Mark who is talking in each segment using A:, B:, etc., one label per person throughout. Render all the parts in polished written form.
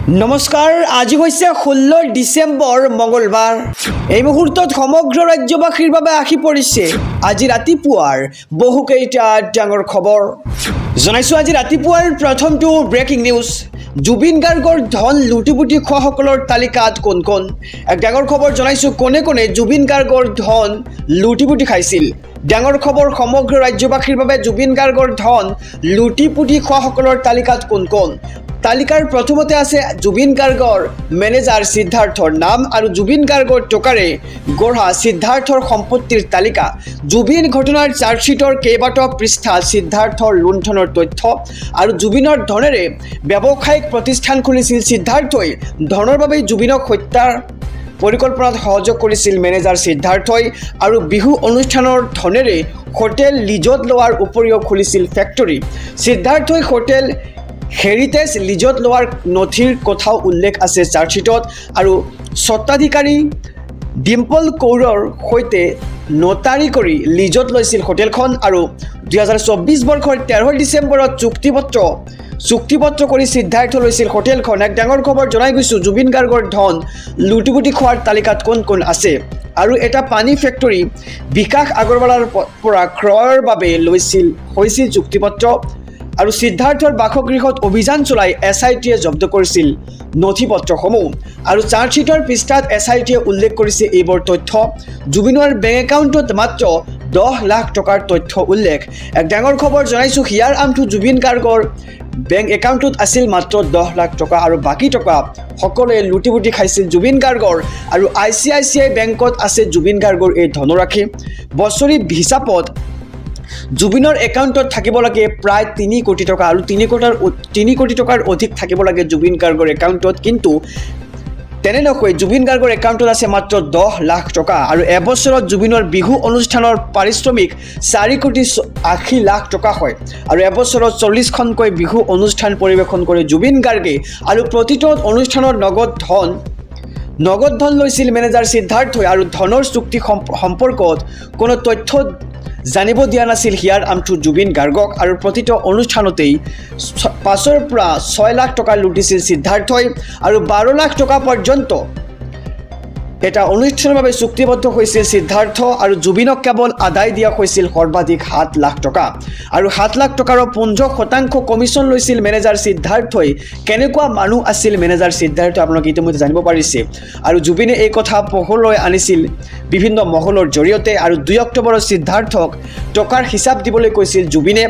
A: নমস্কাৰ, আজি হৈছে 16 ডিচেম্বৰ মঙলবাৰ। এই মুহূৰ্তত সমগ্ৰ ৰাজ্যবাসীৰ বাবে আহি পৰিছে আজি ৰাতিপুৱাৰ বহুকেইটা ডাঙৰ খবৰ। জনাইছোঁ আজি ৰাতিপুৱাৰ প্ৰথমটো ব্ৰেকিং নিউজ। জুবিন গাৰ্গৰ ধন লুটিপুটি খোৱাসকলৰ তালিকাত কোন কোন? এক ডাঙৰ খবৰ জনাইছোঁ কোনে কোনে জুবিন গাৰ্গৰ ধন লুটিপুটি খাইছিল। ডাঙৰ খবৰ সমগ্ৰ ৰাজ্যবাসীৰ বাবে জুবিন গাৰ্গৰ ধন লুটিপুটি খোৱাসকলৰ তালিকাত কোন কোন? তালিকাৰ প্ৰথমতে আছে জুবিন গাৰ্গৰ মেনেজাৰ সিদ্ধাৰ্থৰ নাম আৰু জুবিন গাৰ্গৰ টকাৰে গঢ়া সিদ্ধাৰ্থৰ সম্পত্তিৰ তালিকা। জুবিন ঘটনাৰ চাৰ্জশ্বিটৰ কেইবাটাও পৃষ্ঠা সিদ্ধাৰ্থৰ লুণ্ঠনৰ তথ্য আৰু জুবিনৰ ধনেৰে ব্যৱসায়িক প্ৰতিষ্ঠান খুলিছিল সিদ্ধাৰ্থই। ধনৰ বাবে জুবিনক হত্যাৰ পৰিকল্পনাত সহযোগ কৰিছিল মেনেজাৰ সিদ্ধাৰ্থই আৰু বিহু অনুষ্ঠানৰ ধনেৰে হোটেল লিজত লোৱাৰ উপৰিও খুলিছিল ফেক্টৰী। সিদ্ধাৰ্থই হোটেল হেৰিটেজ লিজত লোৱাৰ নথিৰ কথাও উল্লেখ আছে চাৰ্জশ্বিটত আৰু স্বত্বাধিকাৰী ডিম্পল কৌৰৰ সৈতে নোটাৰী কৰি লিজত লৈছিল হোটেলখন আৰু 2024 বৰ্ষৰ 13 ডিচেম্বৰত চুক্তিপত্ৰ কৰি সিদ্ধাৰ্থ লৈছিল হোটেলখন। এক ডাঙৰ খবৰ জনাই গৈছোঁ জুবিন গাৰ্গৰ ধন লুটিপুটি খোৱাৰ তালিকাত কোন কোন আছে আৰু এটা পানী ফেক্টৰী বিকাশ আগৰৱালাৰ পৰা ক্ৰয়ৰ বাবে হৈছিল চুক্তিপত্ৰ আৰু সিদ্ধাৰ্থৰ বাসগৃহত অভিযান চলাই SITয়ে জব্দ কৰিছিল নথিপত্ৰসমূহ আৰু চাৰ্জশ্বিটৰ পৃষ্ঠাত SITয়ে উল্লেখ কৰিছে এইবোৰ তথ্য। জুবিনৰ বেংক একাউণ্টত মাত্ৰ 10 লাখ টকাৰ তথ্য উল্লেখ। এক ডাঙৰ খবৰ জনাইছোঁ হিয়াৰ আমঠু জুবিন গাৰ্গৰ বেংক একাউণ্টত আছিল মাত্ৰ 10 লাখ টকা আৰু বাকী টকা সকলোৱে লুটিপুটি খাইছিল জুবিন গাৰ্গৰ আৰু ICICI বেংকত আছে জুবিন গাৰ্গৰ এই ধনৰাশি। বছৰি হিচাপত জুবিনৰ একাউণ্টত থাকিব লাগে প্ৰায় 3 কোটি টকা আৰু 3 কোটি টকাৰ অধিক থাকিব লাগে জুবিন গাৰ্গৰ একাউণ্টত, কিন্তু তেনে নকৈ জুবিন গাৰ্গৰ একাউণ্টত আছে মাত্ৰ 10 লাখ টকা আৰু এবছৰত জুবিনৰ বিহু অনুষ্ঠানৰ পাৰিশ্ৰমিক 4 কোটি 80 লাখ টকা হয় আৰু এবছৰত 40খনকৈ বিহু অনুষ্ঠান পৰিৱেশন কৰে জুবিন গাৰ্গে আৰু প্ৰতিটো অনুষ্ঠানৰ নগদ ধন লৈছিল মেনেজাৰ সিদ্ধাৰ্থই আৰু ধনৰ চুক্তি সম্পৰ্কত কোনো তথ্য জানিব দিয়া নাছিল হিয়াৰ আমঠু জুবিন গাৰ্গক আৰু প্ৰতিটো অনুষ্ঠানতেই 5ৰ পৰা 6 লাখ টকা লুটিছিল সিদ্ধাৰ্থই আৰু 12 লাখ টকা পৰ্যন্ত এটা অনুষ্ঠানৰ বাবে চুক্তিবদ্ধ হৈছিল সিদ্ধাৰ্থ আৰু জুবিনক কেৱল আদায় দিয়া হৈছিল সৰ্বাধিক 7 লাখ টকা আৰু 7 লাখ টকাৰ 15% কমিশ্যন লৈছিল মেনেজাৰ সিদ্ধাৰ্থই। কেনেকুৱা মানুহ আছিল মেনেজাৰ সিদ্ধাৰ্থ আপোনালোকে ইতিমধ্যে জানিব পাৰিছে আৰু জুবিনে এই কথা পোহৰলৈ আনিছিল বিভিন্ন মহলৰ জৰিয়তে আৰু 2 অক্টোবৰত সিদ্ধাৰ্থক টকাৰ হিচাপ দিবলৈ কৈছিল জুবিনে,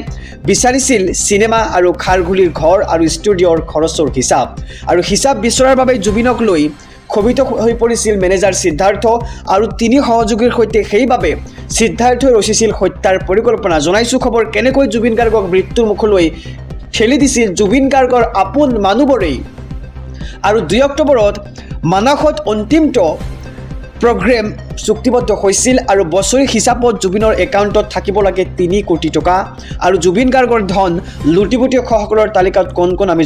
A: বিচাৰিছিল চিনেমা আৰু খাৰঘুলিৰ ঘৰ আৰু ষ্টুডিঅ'ৰ খৰচৰ হিচাপ আৰু হিচাপ বিচৰাৰ বাবে জুবিনক লৈ ক্ষোভিত হৈ পৰিছিল মেনেজাৰ সিদ্ধাৰ্থ আৰু 3 সহযোগীৰ সৈতে। সেইবাবে সিদ্ধাৰ্থই ৰচিছিল হত্যাৰ পৰিকল্পনা। জনাইছোঁ খবৰ কেনেকৈ জুবিন গাৰ্গক মৃত্যুৰ মুখলৈ ঠেলি দিছিল জুবিন গাৰ্গৰ আপোন মানুহবোৰেই আৰু 2 অক্টোবৰত মানসত অন্তিমটো প্ৰগ্ৰেম চুক্তিবদ্ধ হৈছিল আৰু বছৰি হিচাপত জুবিনৰ একাউণ্টত থাকিব লাগে 3 কোটি টকা আৰু জুবিন গাৰ্গৰ ধন লুটিপুটি খোৱাসকলৰ তালিকাত কোন কোন আমি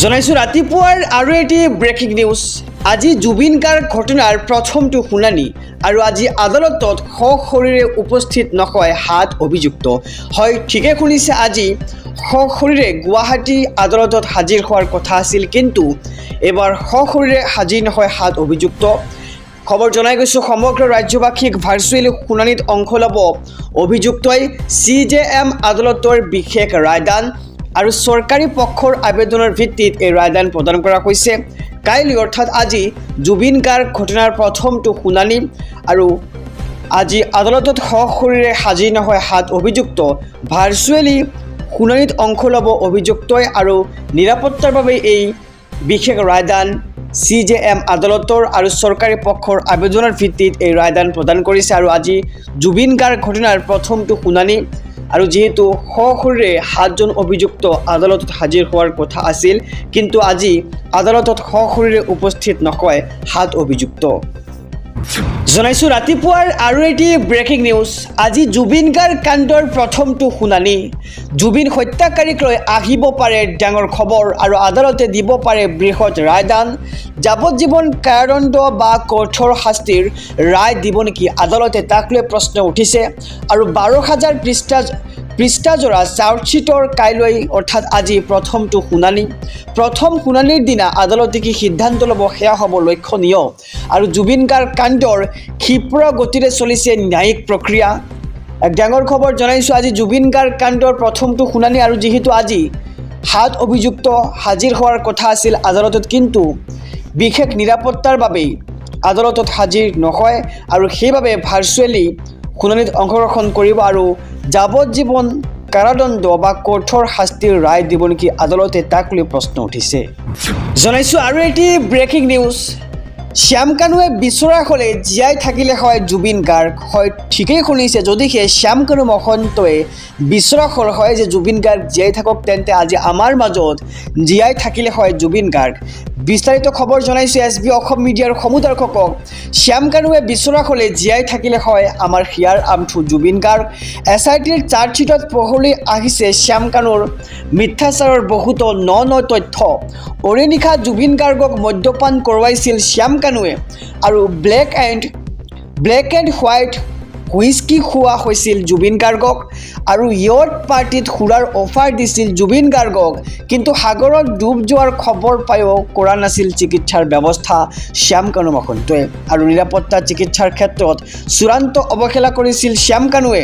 A: জনাইছোঁ ৰাতিপুৱাৰ আৰু এটি ব্ৰেকিং নিউজ। আজি জুবিন গাৰ্গ ঘটনাৰ প্ৰথমটো শুনানি আৰু আজি আদালতত সশৰীৰে উপস্থিত নহয় 7 অভিযুক্ত। হয়, ঠিকে শুনিছে, আজি সশৰীৰে গুৱাহাটী আদালতত হাজিৰ হোৱাৰ কথা আছিল, কিন্তু এবাৰ সশৰীৰে হাজিৰ নহয় 7 অভিযুক্ত। খবৰ জনাই গৈছোঁ সমগ্ৰ ৰাজ্যবাসীক ভাৰ্চুৱেল শুনানিত অংশ ল'ব অভিযুক্তই। CJM আদালতৰ বিশেষ ৰায়দান আৰু চৰকাৰী পক্ষৰ আবেদনৰ ভিত্তিত এই ৰায়দান প্ৰদান কৰা হৈছে। কাইলৈ অৰ্থাৎ আজি জুবিন গাৰ্গ ঘটনাৰ প্ৰথমটো শুনানি আৰু আজি আদালতত সশৰীৰে হাজিৰ নহয় 7 অভিযুক্ত। ভাৰ্চুৱেলি শুনানিত অংশ ল'ব অভিযুক্তই আৰু নিৰাপত্তাৰ বাবে এই বিশেষ ৰায়দান CJM আদালতৰ আৰু চৰকাৰী পক্ষৰ আবেদনৰ ভিত্তিত এই ৰায়দান প্ৰদান কৰিছে আৰু আজি জুবিন গাৰ্গ ঘটনাৰ প্ৰথমটো শুনানি আৰু যিহেতু সশৰীৰে 7জন অভিযুক্ত আদালতত হাজিৰ হোৱাৰ কথা আছিল, কিন্তু আজি আদালতত সশৰীৰে উপস্থিত নহয় 7 অভিযুক্ত। জনাইছোঁ ৰাতিপুৱাৰ আৰু এটি ব্ৰেকিং নিউজ। আজি জুবিন গাৰ্গ কাণ্ডৰ প্ৰথমটো শুনানি। জুবিন হত্যাকাৰীক লৈ আহিব পাৰে ডাঙৰ খবৰ আৰু আদালতে দিব পাৰে বৃহৎ ৰায়দান। যাৱজ্জীৱন কাৰাদণ্ড বা কঠোৰ শাস্তিৰ ৰায় দিব নেকি আদালতে, তাক লৈ প্ৰশ্ন উঠিছে আৰু 12,000 পৃষ্ঠাজোৰা চাৰ্জশ্বিটৰ কাইলৈ অৰ্থাৎ আজি প্ৰথমটো শুনানি। প্ৰথম শুনানিৰ দিনা আদালতে কি সিদ্ধান্ত ল'ব সেয়া হ'ব লক্ষণীয়। আৰু জুবিন গাৰ্গ কাণ্ডৰ ক্ষীপ্ৰ গতিৰে চলিছে ন্যায়িক প্ৰক্ৰিয়া। এক ডাঙৰ খবৰ জনাইছোঁ, আজি জুবিন গাৰ্গ কাণ্ডৰ প্ৰথমটো শুনানি আৰু যিহেতু আজি 7 অভিযুক্ত হাজিৰ হোৱাৰ কথা আছিল আদালতত, কিন্তু বিশেষ নিৰাপত্তাৰ বাবেই আদালতত হাজিৰ নহয় আৰু সেইবাবে ভাৰ্চুৱেলি শুনানিত অংশগ্ৰহণ কৰিব আৰু যাৱজ্জীৱন কাৰাদণ্ড বা কঠোৰ শাস্তিৰ ৰায় দিব নেকি আদালতে, তাক লৈ প্ৰশ্ন উঠিছে। জনাইছোঁ আৰু এটি ব্ৰেকিং নিউজ, শ্যাম কানুৱে বিচৰা হ'লে জীয়াই থাকিলে হয় জুবিন গাৰ্গ। হয়, ঠিকেই শুনিছে, যদিহে শ্যাম কানু মহন্তই বিচৰা হ'ল হয় যে জুবিন গাৰ্গ জীয়াই থাকক, তেন্তে আজি আমাৰ মাজত জীয়াই থাকিলে হয় জুবিন গাৰ্গ। বিস্তাৰিত খবৰ জনাইছোঁ SB অসম মিডিয়াৰ সমূহ দৰ্শকক। শ্যাম কানুৱে বিচৰা হ'লে জীয়াই থাকিলে হয় আমাৰ হিয়াৰ আমঠু জুবিন গাৰ্গ। SITৰ চাৰ্জশ্বিটত পোহৰলৈ আহিছে শ্যাম কানুৰ মিথ্যাচাৰৰ বহুতো ন তথ্য। নিশা জুবিন গাৰ্গক মদ্যপান কৰোৱাইছিল শ্যাম কানুৱে আৰু ব্লেক এণ্ড হোৱাইট হুইস্কি খোৱা হৈছিল জুবিন গাৰ্গক আৰু য়ট পাৰ্টিত সুৰাৰ অফাৰ দিছিল জুবিন গাৰ্গক, কিন্তু সাগৰত ডুব যোৱাৰ খবৰ পায়ো কৰা নাছিল চিকিৎসাৰ ব্যৱস্থা শ্যাম কানু মহন্তই। আৰু নিৰাপত্তা চিকিৎসাৰ ক্ষেত্ৰত চূড়ান্ত অৱহেলা কৰিছিল শ্যাম কানুৱে।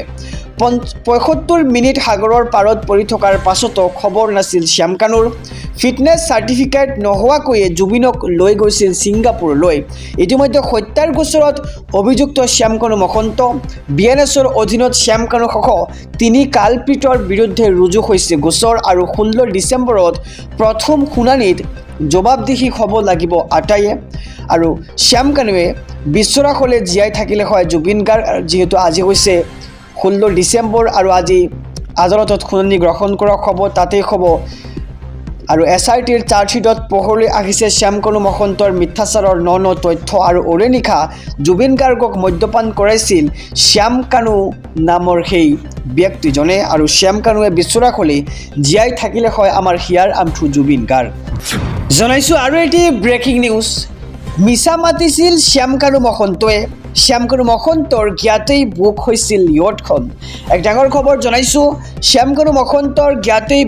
A: ৭৫ মিনিট সাগৰৰ পাৰত পৰি থকাৰ পাছতো খবৰ নাছিল শ্যাম কানুৰ। ফিটনেছ চাৰ্টিফিকেট নোহোৱাকৈয়ে জুবিনক লৈ গৈছিল ছিংগাপুৰলৈ। ইতিমধ্যে হত্যাৰ গোচৰত অভিযুক্ত শ্যাম কানু মহন্ত, BNSৰ অধীনত শ্যাম কানুসহ 3 কালপ্ৰিটৰ বিৰুদ্ধে ৰুজু হৈছে গোচৰ আৰু 16 ডিচেম্বৰত প্ৰথম শুনানিত জবাবদিহি হ'ব লাগিব আটাইয়ে। আৰু শ্যাম কানুৱে বিচৰা হ'লে জীয়াই থাকিলে হয় জুবিন গাৰ্গ। যিহেতু আজি হৈছে 16 ডিচেম্বৰ আৰু আজি আদালতত শুনানি গ্ৰহণ কৰা হ'ব, তাতেই হ'ব। আৰু SITৰ চাৰ্জশ্বিটত পোহৰলৈ আহিছে শ্যাম কানু মহন্তৰ মিথ্যাচাৰৰ ন তথ্য আৰু নিশা জুবিন গাৰ্গক মদ্যপান কৰাইছিল শ্যাম কানু নামৰ সেই ব্যক্তিজনে। আৰু শ্যাম কানুৱে বিচৰা হ'লে জীয়াই থাকিলে হয় আমাৰ হিয়াৰ আমঠু জুবিন গাৰ্গ। জনাইছোঁ আৰু এটি ব্ৰেকিং নিউজ, মিছা মাতিছিল শ্যাম কানু মহন্তই। শ্যাম কানু মহন্তৰ জ্ঞাতেই বুক হৈছিল য়টখন। এক ডাঙৰ খবৰ জনাইছোঁ, শ্যাম কানু মহন্তৰ জ্ঞাতেই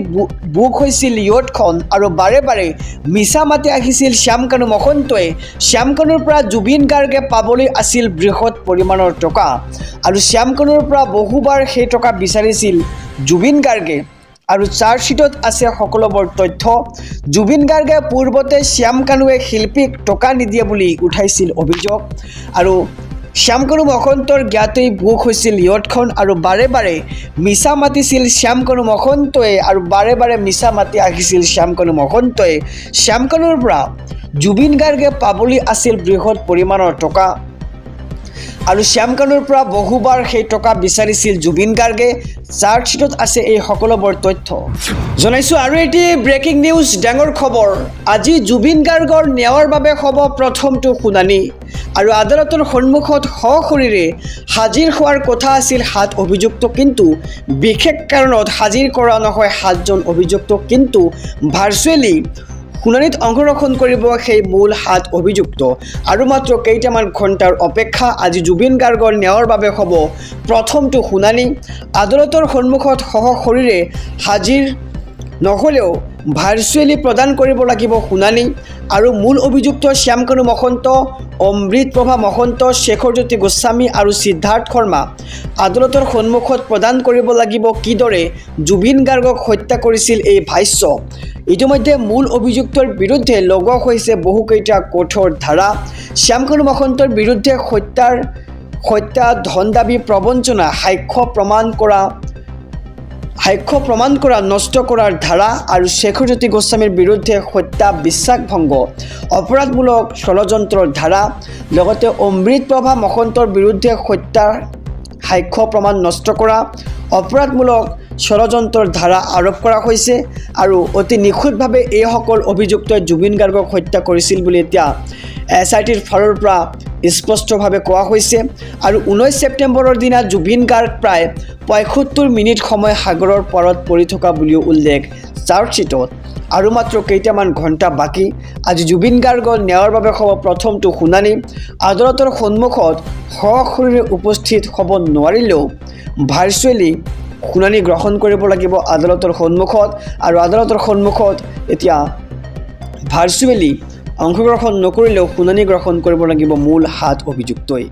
A: বুক হৈছিল য়টখন আৰু বাৰে বাৰে মিছা মাতি আহিছিল শ্যাম কানু মহন্তই। শ্যাম কানুৰ পৰা জুবিন গাৰ্গে পাবলৈ আছিল বৃহৎ পৰিমাণৰ টকা আৰু শ্যাম কানুৰ পৰা বহুবাৰ সেই টকা বিচাৰিছিল জুবিন গাৰ্গে। আৰু চাৰ্জশ্বিটত আছে সকলোবোৰ তথ্য। জুবিন গাৰ্গে পূৰ্বতে শ্যাম কানুৱে শিল্পীক টকা নিদিয়ে বুলি উঠাইছিল অভিযোগ। আৰু শ্যাম কানু মহন্তৰ জ্ঞাতেই বুক হৈছিল য়টখন আৰু বাৰে বাৰে মিছা মাতিছিল শ্যাম কানু মহন্তই আৰু বাৰে বাৰে মিছা মাতি আহিছিল শ্যাম কানু মহন্তই। শ্যাম কানুৰ পৰা জুবিন গাৰ্গে পাবলৈ আছিল বৃহৎ পৰিমাণৰ টকা আৰু শ্যাম কানুৰ পৰা বহুবাৰ সেই টকা বিচাৰিছিল জুবিন গাৰ্গে। চাৰ্জশ্বিটত আছে এই সকলোবোৰ তথ্য। জনাইছোঁ আৰু এটি ব্ৰেকিং নিউজ, ডাঙৰ খবৰ, আজি জুবিন গাৰ্গৰ ন্যায়ৰ বাবে হ'ব প্ৰথমটো শুনানি আৰু আদালতৰ সন্মুখত সশৰীৰে হাজিৰ হোৱাৰ কথা আছিল 7 অভিযুক্ত, কিন্তু বিশেষ কাৰণত হাজিৰ কৰা নহয় 7জন অভিযুক্ত, কিন্তু ভাৰ্চুৱেলি শুনানিত অংশগ্ৰহণ কৰিব সেই মূল 7 অভিযুক্ত। আৰু মাত্ৰ কেইটামান ঘণ্টাৰ অপেক্ষা, আজি জুবিন গাৰ্গৰ ন্যায়ৰ বাবে হ'ব প্ৰথমটো শুনানি। আদালতৰ সন্মুখত সশৰীৰে হাজিৰ নহ'লেও ভাৰ্চুৱেলি প্ৰদান কৰিব লাগিব শুনানি। আৰু মূল অভিযুক্ত শ্যাম কানু মহন্ত, অমৃতপ্ৰভা মহন্ত, শেখৰজ্যোতি গোস্বামী আৰু সিদ্ধাৰ্থ শৰ্মা আদালতৰ সন্মুখত প্ৰদান কৰিব লাগিব কিদৰে জুবিন গাৰ্গক হত্যা কৰিছিল এই ভাষ্য। ইতিমধ্যে মূল অভিযুক্তৰ বিৰুদ্ধে লগোৱা হৈছে বহুকেইটা কঠোৰ ধাৰা। শ্যাম কানু মহন্তৰ বিৰুদ্ধে হত্যা, ধন দাবী, প্ৰবঞ্চনা, সাক্ষ্য প্ৰমাণ কৰা, নষ্ট কৰাৰ ধাৰা আৰু শেখৰজ্যোতি গোস্বামীৰ বিৰুদ্ধে হত্যা, বিশ্বাসভংগ, অপৰাধমূলক ষড়যন্ত্ৰৰ ধাৰা, লগতে অমৃতপ্ৰভা মহন্তৰ বিৰুদ্ধে হত্যাৰ সাক্ষ্য প্ৰমাণ নষ্ট কৰা, অপৰাধমূলক ষড়যন্ত্ৰৰ ধাৰা আৰোপ কৰা হৈছে। আৰু অতি নিখুঁতভাৱে এইসকল অভিযুক্তই জুবিন গাৰ্গক হত্যা কৰিছিল বুলি এতিয়া SITৰ ফালৰ পৰা স্পষ্টভাৱে কোৱা হৈছে। আৰু 19 ছেপ্টেম্বৰৰ দিনা জুবিন গাৰ্গ প্ৰায় ৭৫ মিনিট সময় সাগৰৰ পাৰত পৰি থকা বুলিও উল্লেখ চাৰ্জশ্বিটত। আৰু মাত্ৰ কেইটামান ঘণ্টা বাকী, আজি জুবিন গাৰ্গৰ ন্যায়ৰ বাবে হ'ব প্ৰথমটো শুনানি। আদালতৰ সন্মুখত সশৰীৰে উপস্থিত হ'ব নোৱাৰিলেও ভাৰ্চুৱেলি শুনানি গ্ৰহণ কৰিব লাগিব আদালতৰ সন্মুখত আৰু আদালতৰ সন্মুখত এতিয়া ভাৰ্চুৱেলি অংশগ্ৰহণ নকৰিলেও শুনানি গ্ৰহণ কৰিব লাগিব মূল 7 অভিযুক্তই।